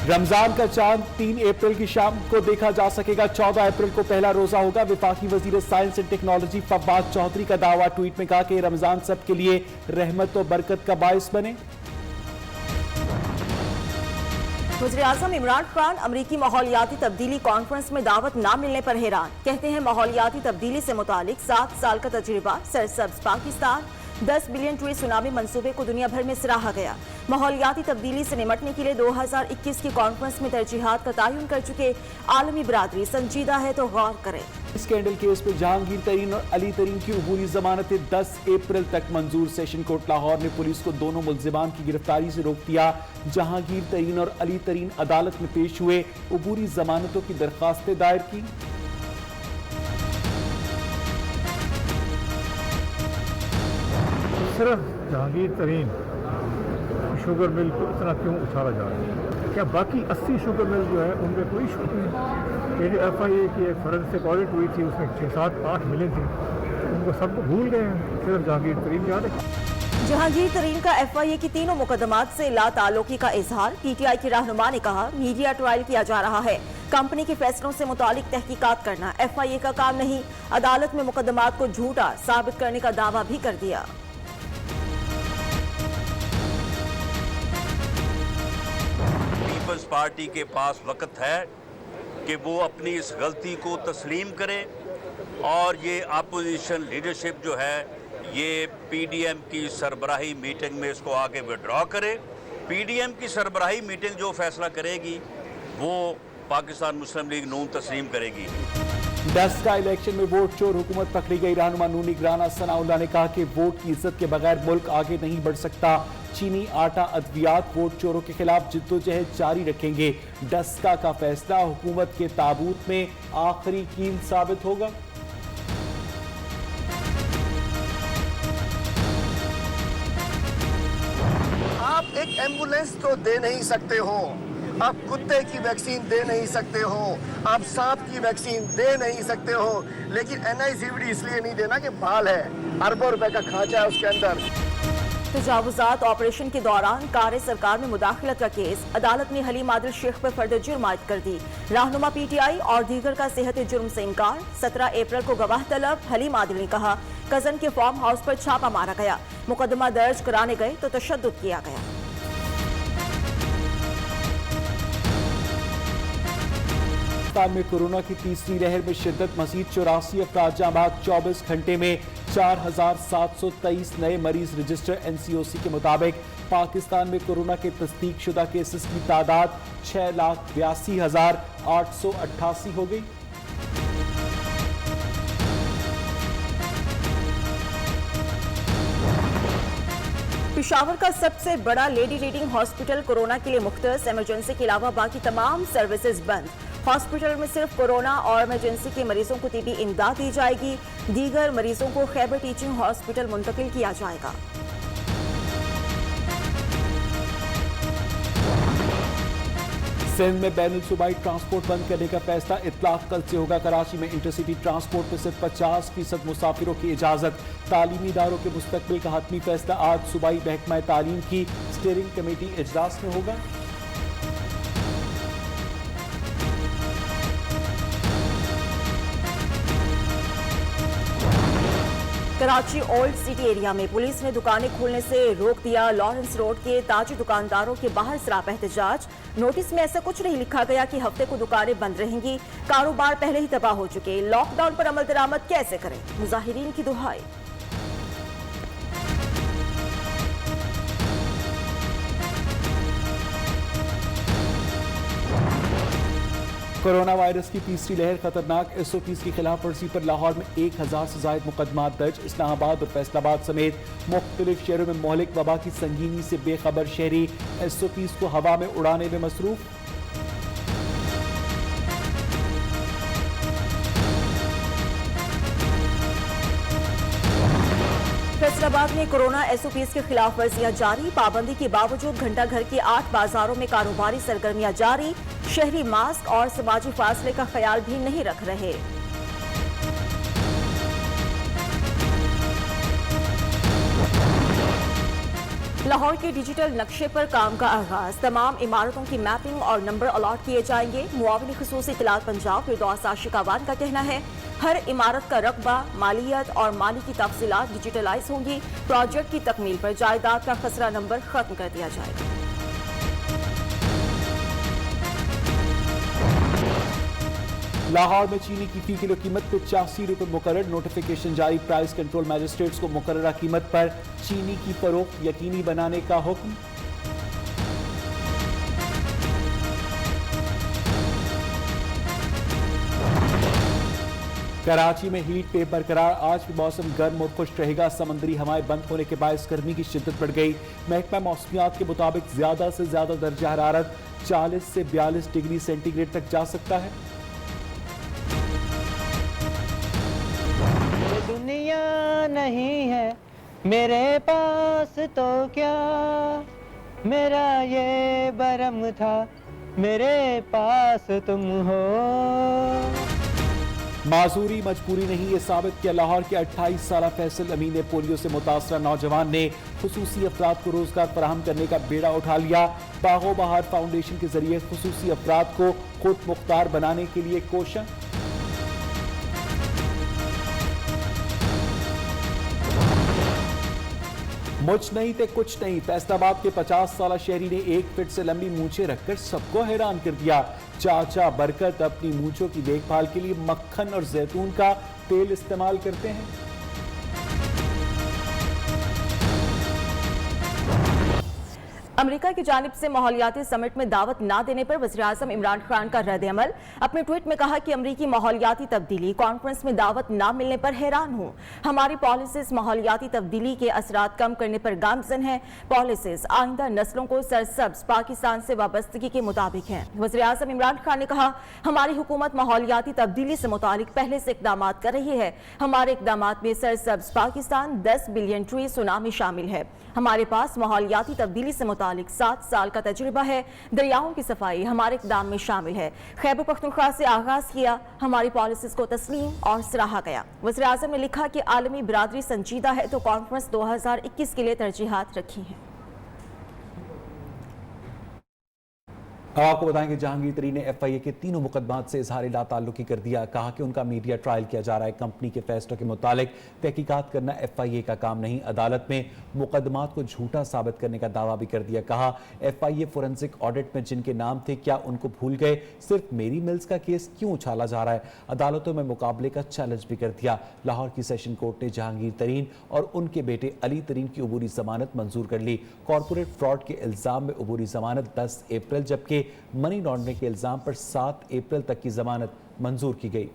रमजान का चांद 3 अप्रैल की शाम को देखा जा सकेगा। 14 अप्रैल को पहला रोजा होगा। वफाकी वजीर science and technology Fawad Chaudhry का दावा। ट्वीट में कहा कि रमजान सबके लिए रहमत और बरकत का बाइस बने। वज़ीर-ए-आज़म इमरान खान अमरीकी माहौलियाती तब्दीली कॉन्फ्रेंस में दावत ना मिलने पर हैरान। कहते हैं माहौलियाती तब्दीली से मुतालिक 7 साल का तजुर्बा, सरसब्ज पाकिस्तान, 10 बिलियन ट्री सुनामी मंसूबे को दुनिया भर में सराहा गया। माहौलियाती तब्दीली से निपटने के लिए 2021 की कॉन्फ्रेंस में तरजीहात का तयन कर चुके आलमी बरादरी संजीदा है तो गौर करें। स्कैंडल केस में जहांगीर तरीन और अली तरीन की अबूरी जमानतें 10 अप्रैल तक मंजूर। सेशन कोर्ट लाहौर ने पुलिस को दोनों मुल्जिमान की गिरफ्तारी से रोक दिया। जहांगीर तरीन और अली तरीन अदालत में पेश हुए, अबूरी जमानतों की दरखास्तें दायर की। सिर्फ जहांगीर तरीन शुगर मिल को इतना क्यों उछाला जा रहा है? क्या बाकी 80 शुगर मिल जो है उनमें कोई शुगर नहीं? ये जो FIA की एक फॉरेंसिक ऑडिट हुई थी उसमें 6, 7, 8 मिले थे, उनको सबको भूल गए हैं, सिर्फ जहांगीर तरीन याद है। जहांगीर तरीन का FIA की तीनों मुकदमात से ला ताल्लुकी का इजहार। PTI के रहनुमा ने कहा मीडिया ट्रायल किया जा रहा है, कंपनी के फैसलों से मुतालिक तहकीकात करना FIA का काम नहीं। अदालत में मुकदमात को झूठा साबित करने का दावा भी कर दिया। पीपल्स पार्टी के पास वक्त है कि वो अपनी इस गलती को तस्लीम करे और ये अपोजिशन लीडरशिप जो है ये PDM की सरबराही मीटिंग में इसको आगे विड्रॉ करे। PDM की सरबराही मीटिंग जो फैसला करेगी वो पाकिस्तान मुस्लिम लीग नून तस्लीम करेगी। 10 का इलेक्शन में वोट चोर हुकूमत पकड़ी गई। रहनुमा नूनी निगराना सनाउल्लाह ने कहा कि वोट की इज्जत के बगैर मुल्क आगे नहीं बढ़ सकता। चीनी आटा अद्वियात वोट चोरों के खिलाफ जिद्दोजहद जारी रखेंगे। डस्का का फैसला हुकूमत के ताबूत में आखिरी कील साबित होगा। आप एक एम्बुलेंस तो दे नहीं सकते हो, आप कुत्ते की वैक्सीन दे नहीं सकते हो, आप सांप की वैक्सीन दे नहीं सकते हो, लेकिन NICVD इसलिए नहीं देना कि बाल है, अरबों रुपए का खांचा है उसके अंदर। तजावुजात ऑपरेशन के दौरान कार सरकार में मुदाखलत का केस। अदालत ने हलीम आदिल शेख पर फर्द जुर्म आयद कर दी। रहनुमा PTI और दीगर का सेहत जुर्म से इनकार। 17 अप्रैल को गवाह तलब। हलीम आदिल ने कहा कजन के फार्म हाउस पर छापा मारा गया, मुकदमा दर्ज कराने गए तो तशद्दुद किया गया। पाकिस्तान में कोरोना की तीसरी लहर में शिद्दत। मजीद 84 अफराद जाँ बाग। 24 घंटे में 4723 नए मरीज रजिस्टर। NCOC के मुताबिक पाकिस्तान में कोरोना के तस्दीक शुदा केसेस की तादाद 6,82,888 हो गई। पेशावर का सबसे बड़ा लेडी रीडिंग हॉस्पिटल कोरोना के लिए मुख्तस। इमरजेंसी के अलावा बाकी तमाम सर्विसेज बंद। हॉस्पिटल में सिर्फ कोरोना और इमरजेंसी के मरीजों को तिबी इमदाद दी जाएगी। दीगर मरीजों को खैबर टीचिंग हॉस्पिटल मुंतकिल किया जाएगा। सिंध में बैनुल सूबाई ट्रांसपोर्ट बंद करने का फैसला। इतलाक कल से होगा। कराची में इंटरसिटी ट्रांसपोर्ट में सिर्फ 50% मुसाफिरों की इजाजत। तालीमी इदारों के मुस्तकबिल का हतमी फैसला आज सूबाई महकमा तालीम की स्टीयरिंग कमेटी इजलास में होगा। कराची ओल्ड सिटी एरिया में पुलिस ने दुकानें खोलने से रोक दिया। लॉरेंस रोड के ताजी दुकानदारों के बाहर सरापा एहतजाज। नोटिस में ऐसा कुछ नहीं लिखा गया कि हफ्ते को दुकानें बंद रहेंगी। कारोबार पहले ही तबाह हो चुके, लॉकडाउन पर अमल दरामद कैसे करें, मुजाहिरीन की दुहाई। कोरोना वायरस की तीसरी लहर खतरनाक। SOPs की खिलाफ वर्जी पर लाहौर में 1000 से जायद मुकदमात दर्ज। इस्लामाबाद और फैसलाबाद समेत मुख्तलिफ शहरों में मोहलिक वबा की संगीनी से बेखबर शहरी SOPs को हवा में उड़ाने में मसरूफ। फैसलाबाद में कोरोना SOPs के खिलाफ वर्जियां जारी। पाबंदी के बावजूद घंटा घर के 8 बाजारों में कारोबारी सरगर्मियां जारी। शहरी मास्क और समाजी फासले का ख्याल भी नहीं रख रहे। लाहौर के डिजिटल नक्शे पर काम का आगाज। तमाम इमारतों की मैपिंग और नंबर अलॉट किए जाएंगे। मुआविन खुसूसी इत्तलात पंजाब फिरदौस आशिकावान का कहना है हर इमारत का रकबा, मालियत और माली की तफसीलात डिजिटलाइज होंगी। प्रोजेक्ट की तकमील पर जायदाद का खसरा नंबर खत्म कर दिया जाएगा। लाहौर में चीनी की फी किलो कीमत 85 रुपये मुकर्रर। नोटिफिकेशन जारी। प्राइस कंट्रोल मैजिस्ट्रेट्स को मुकर्ररा कीमत पर चीनी की फरोख्त यकीनी बनाने का हुक्म। कराची में हीट वेव बरकरार। आज भी मौसम गर्म और खुश्क रहेगा। समंदरी हवाएं बंद होने के बायस गर्मी की शिद्दत बढ़ गई। महकमा मौसमियात के मुताबिक ज्यादा से ज्यादा दर्जा हरारत 40 से 42 डिग्री सेंटीग्रेड तक जा सकता है। दुनिया नहीं है मेरे पास तो क्या, मेरा ये बरम था मेरे पास तुम हो। माजूरी मजबूरी नहीं, ये साबित किया लाहौर के 28 साल फैसल अमीन ने। पोलियो से मुतासरा नौजवान ने खुसूसी अफराद को रोजगार फराहम करने का बेड़ा उठा लिया। बागो बहार फाउंडेशन के जरिए खुसूसी अफराद को खुद मुख्तार बनाने के लिए कोशिश। मुझ नहीं थे कुछ नहीं। फैसलाबाद के 50 साल शहरी ने 1 फीट से लंबी मूंछें रखकर सबको हैरान कर दिया। चाचा बरकत अपनी मूंछों की देखभाल के लिए मक्खन और जैतून का तेल इस्तेमाल करते हैं। अमेरिका की जानिब से माहौलियाती समिट में दावत ना देने पर वज़ीर-ए-आज़म इमरान खान का रद्द अमल। अपने ट्वीट में कहा कि अमरीकी माहौलियाती तब्दीली कॉन्फ्रेंस में दावत ना मिलने पर हैरान हूँ। हमारी पॉलिसीज माहौलियाती तब्दीली के असरात कम करने पर गामजन है। पॉलिसीज आइंदा नस्लों को सरसब्ज पाकिस्तान से वाबस्तगी के मुताबिक हैं। वज़ीर-ए-आज़म इमरान खान ने कहा हमारी हुकूमत माहौलियाती तब्दीली से मुतालिक पहले से इकदाम कर रही है। हमारे इकदाम में सरसब्ज पाकिस्तान 10 बिलियन ट्री सुनामी शामिल है। हमारे पास माहौलियाती तब्दीली से मुतालिक 7 साल का तजुर्बा है। दरियाओं की सफाई हमारे इक़दाम में शामिल है। खैबर पख्तूनख्वा से आगाज किया, हमारी पॉलिसीज को तस्लीम और सराहा गया। वज़ीर आज़म ने लिखा कि आलमी बिरादरी संजीदा है तो कॉन्फ्रेंस 2021 के लिए तरजीहात रखी हैं। आपको बताएं कि जहांगीर तरीन ने FIA के तीनों मुकदमात से इजहार लाताल्लुकी कर दिया। कहा कि उनका मीडिया ट्रायल किया जा रहा है। कंपनी के फैसलों के मुतालिक तहकीकात करना FIA का काम नहीं। अदालत में मुकदमात को झूठा साबित करने का दावा भी कर दिया। कहा FIA फोरेंसिक ऑडिट में जिनके नाम थे क्या उनको भूल गए? सिर्फ मेरी मिल्स का केस क्यों उछाला जा रहा है? अदालतों में मुकाबले का चैलेंज भी कर दिया। लाहौर की सेशन कोर्ट ने जहांगीर तरीन और उनके बेटे अली तरीन की अबूरी जमानत मंजूर कर ली। कॉर्पोरेट फ्रॉड के इल्जाम में अबूरी जमानत 10 अप्रैल जबकि मनी लॉन्ड्रिंग के इल्जाम पर 7 अप्रैल तक की जमानत मंजूर की गई।